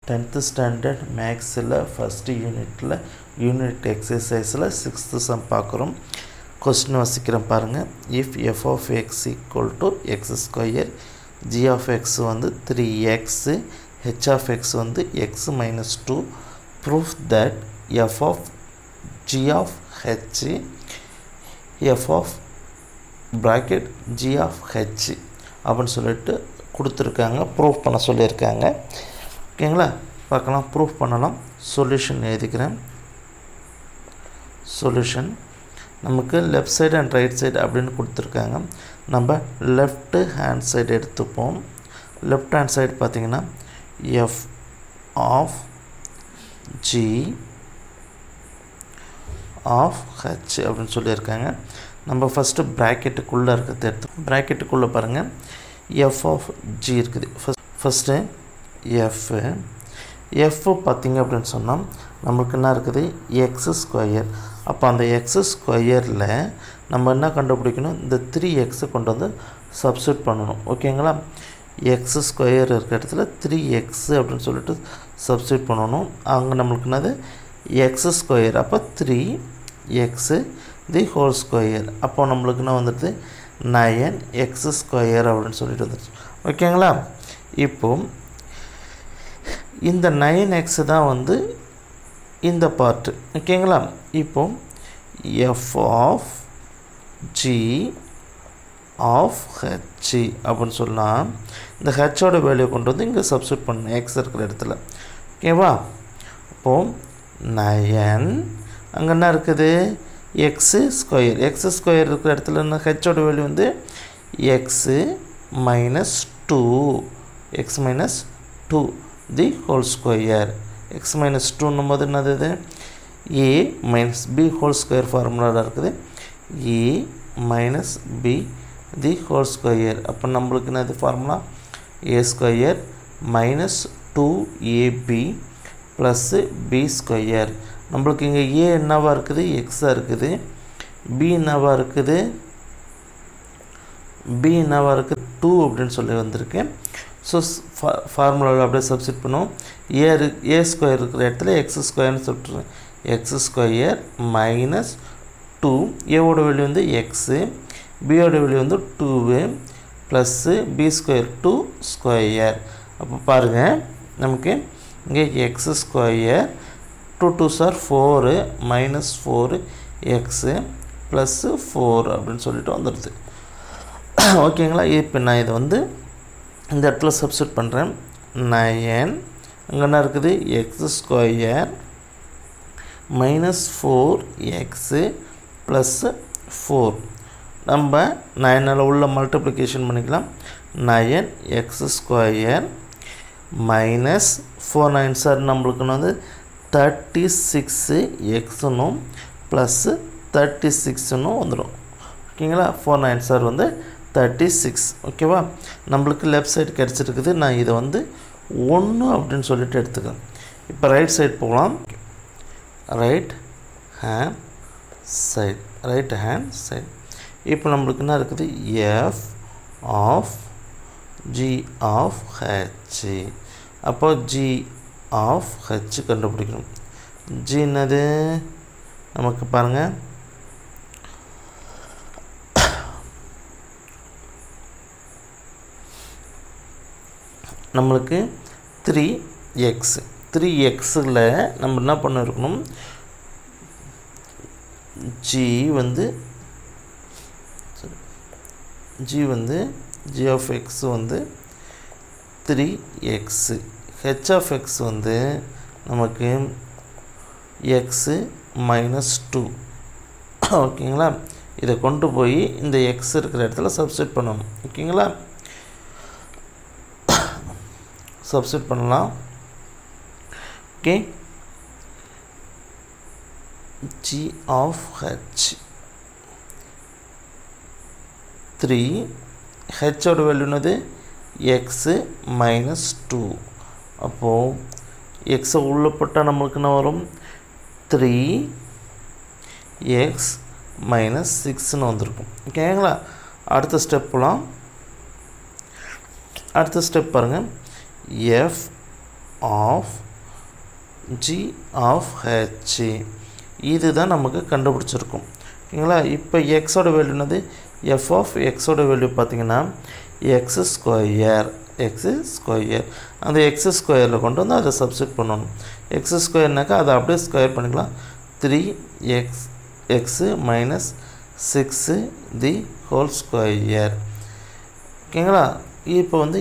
10th standard மேக்ஸில் first யூனிட்டில் unit எக்ஸசைஸில் 6th சம் பார்க்குறோம். கொஸ்டின் வசிக்கிறேன் பாருங்கள். If f of x equal to x square, g of x வந்து 3x, ஹெச் ஆஃப் எக்ஸ் வந்து x minus 2, proof that f of g of h f of bracket g of h அப்படின்னு சொல்லிட்டு கொடுத்துருக்காங்க. Proof பண்ண சொல்லியிருக்காங்க. ஓகேங்களா, பார்க்கலாம், proof பண்ணலாம். சொல்யூஷன் எழுதிக்கிறேன். சொல்யூஷன் நமக்கு left side and right side அப்படின்னு கொடுத்துருக்காங்க. நம்ம லெஃப்ட் ஹேண்ட் சைடு எடுத்துப்போம். லெஃப்ட் ஹேண்ட் சைடு பார்த்திங்கன்னா f of g of h அப்படின்னு சொல்லியிருக்காங்க. நம்ம ஃபஸ்ட்டு ப்ராக்கெட்டுக்குள்ளே இருக்கிறது எடுத்து ப்ராக்கெட்டுக்குள்ளே பாருங்கள், எஃப் ஆஃப் ஜி இருக்குது. ஃபஸ்ட்டு எஃப் பார்த்திங்க அப்படின்னு சொன்னால் நம்மளுக்கு என்ன இருக்குது, எக்ஸ் ஸ்கொயர். அப்போ அந்த எக்ஸ் ஸ்கொயரில் நம்ம என்ன கண்டுபிடிக்கணும், இந்த 3x கொண்டு வந்து சப்ஸ்டியூட் பண்ணணும். ஓகேங்களா, எக்ஸ் ஸ்கொயர் இருக்கிற இடத்துல 3x அப்படின்னு சொல்லிட்டு சப்ஸ்டியூட் பண்ணணும். அங்கே நம்மளுக்கு என்னது எக்ஸ் ஸ்கொயர், அப்போ 3x தி ஹோல் ஸ்கொயர். அப்போ நம்மளுக்கு என்ன வந்துடுது 9x ஸ்கொயர் அப்படின்னு சொல்லிட்டு வந்துடுச்சு. ஓகேங்களா, இப்போது இந்த 9x தான் வந்து இந்த பார்ட்டு. ஓகேங்களா, இப்போ f of g of h அப்படின்னு சொல்லலாம். இந்த ஹெச்சோட வேல்யூ கொண்டு வந்து இங்கே சப்ஸ்டியூட் பண்ணணும் எக்ஸ் இருக்கிற இடத்துல. ஓகேவா, அப்போது 9 அங்கே என்ன இருக்குது, எக்ஸு ஸ்கொயர். எக்ஸ் ஸ்கொயர் இருக்கிற இடத்துல என்ன, ஹெச்சோட வேல்யூ வந்து X minus 2, X minus 2 the whole square. X minus 2ன்னும் போது என்னது, இது A minus B whole square ஃபார்முலாவில் இருக்குது. A minus B the whole square. அப்போ நம்மளுக்கு என்னது formula, A square minus 2ab plus B square. நம்மளுக்கு இங்கே ஏ என்னவாக இருக்குது, எக்ஸாக இருக்குது. பி என்னவாக இருக்குது, பி என்னவாக இருக்குது 2 அப்படின்னு சொல்லி வந்திருக்கேன். ஸோ ஃபார்முலாவில் அப்படியே சப்ஸ்டியூட் பண்ணுவோம். ஏ ஸ்கொயர் இருக்கிற இடத்துல எக்ஸ் ஸ்கொயர்னு சொல்லிட்டுருவேன். எக்ஸ் ஸ்கொயர் மைனஸ் 2, ஏவோட வேல்யூ வந்து எக்ஸு, பியோட வேல்யூ வந்து 2 ப்ளஸ்ஸு பி ஸ்கொயர் 2 ஸ்கொயர். அப்போ பாருங்கள், நமக்கு இங்கே X square 2 2s are 4 minus 4x plus 4 அப்படின்னு சொல்லிட்டு வந்துடுது. ஓகேங்களா, இப்போ நான் இதை வந்து இந்த இடத்துல சப்ஸ்டியூட் பண்ணுறேன். 9 அங்கே என்ன இருக்குது, X square minus 4x plus 4. நம்ம 9 உள்ள மல்டிப்ளிகேஷன் பண்ணிக்கலாம். 9x square minus 4 9s are நம்மளுக்கு வந்து 36x ப்ளஸ்ஸு 36 வந்துடும். ஓகேங்களா, 4 9s are வந்து 36. ஓகேவா, நம்மளுக்கு லெஃப்ட் சைடு கிடச்சிருக்குது. நான் இதை வந்து 1 அப்படின்னு சொல்லிட்டு எடுத்துக்கிறேன். இப்போ ரைட் சைடு போகலாம். Right hand side. இப்போ நம்மளுக்கு என்ன இருக்குது, f of g of h. அப்போ ஜி ஆஃப் ஹெச் கண்டுபிடிக்கணும். ஜி என்னது, நமக்கு பாருங்கள், நம்மளுக்கு 3xல் நம்ம என்ன பண்ணிருக்கணும், ஜி ஆஃப் எக்ஸ் வந்து 3x, ஹெச் ஆஃப் எக்ஸ் வந்து நமக்கு எக்ஸு மைனஸ் 2. ஓகேங்களா, இதை கொண்டு போய் இந்த எக்ஸ் இருக்கிற இடத்துல சப்ஸ்டியூட் பண்ணணும். ஓகேங்களா, சப்ஸ்டியூட் பண்ணலாம். ஓகே, ஜி ஆஃப் ஹெச் 3, ஹெச்சோட வேல்யூனது எக்ஸு மைனஸ் 2. அப்போது எக்ஸை உள்ளே போட்டால் நம்மளுக்கு என்ன வரும், 3x மைனஸ் 6ன்னு வந்திருக்கும். ஓகேங்களா, அடுத்த ஸ்டெப் போகலாம். அடுத்த ஸ்டெப் பாருங்கள், f of g of h. இதுதான் நமக்கு கண்டுபிடிச்சிருக்கும். ஓகேங்களா? இப்போ எக்ஸோட வேல்யூ என்னது? எஃப் ஆஃப் எக்ஸோட வேல்யூ பார்த்தீங்கன்னா எக்ஸ் ஸ்கொயர். அந்த எக்ஸ் ஸ்கொயரில் கொண்டு வந்து அதை சப்ஸ்டிட் பண்ணணும். எக்ஸ் ஸ்கொயர்னாக்கா அதை அப்படியே ஸ்கொயர் பண்ணிக்கலாம். 3x மைனஸ் 6 தி ஹோல் ஸ்கொயர். ஓகேங்களா? இப்போ வந்து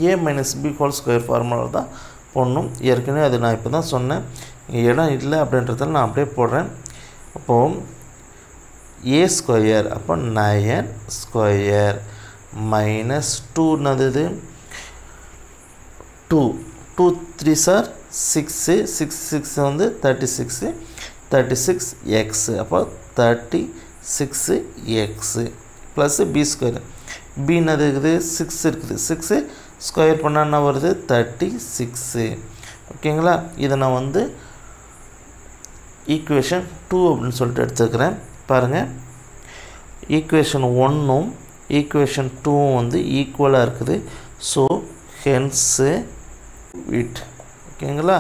A minus B whole square formula தான் போடணும். ஏற்கனவே அது நான் இப்போ தான் சொன்னேன். இடம் இல்லை அப்படின்றதால நான் அப்படியே போடுறேன். அப்போது ஏ ஸ்கொயர் அப்போ 9 ஸ்கொயர் மைனஸ் 2 என்னது? 2 3 சார் 6 வந்து 36x அப்போ 36x plus B square. B என்னது இருக்குது? 6 இருக்குது. 6 ஸ்கொயர் பண்ணால் என்ன வருது? 36. ஓகேங்களா? இதை நான் வந்து ஈக்குவேஷன் 2 அப்படின்னு சொல்லிட்டு எடுத்துக்கிறேன். பாருங்கள், ஈக்குவேஷன் 1ம் ஈக்குவேஷன் 2ம் வந்து ஈக்குவலாக இருக்குது. So hence it. ஓகேங்களா?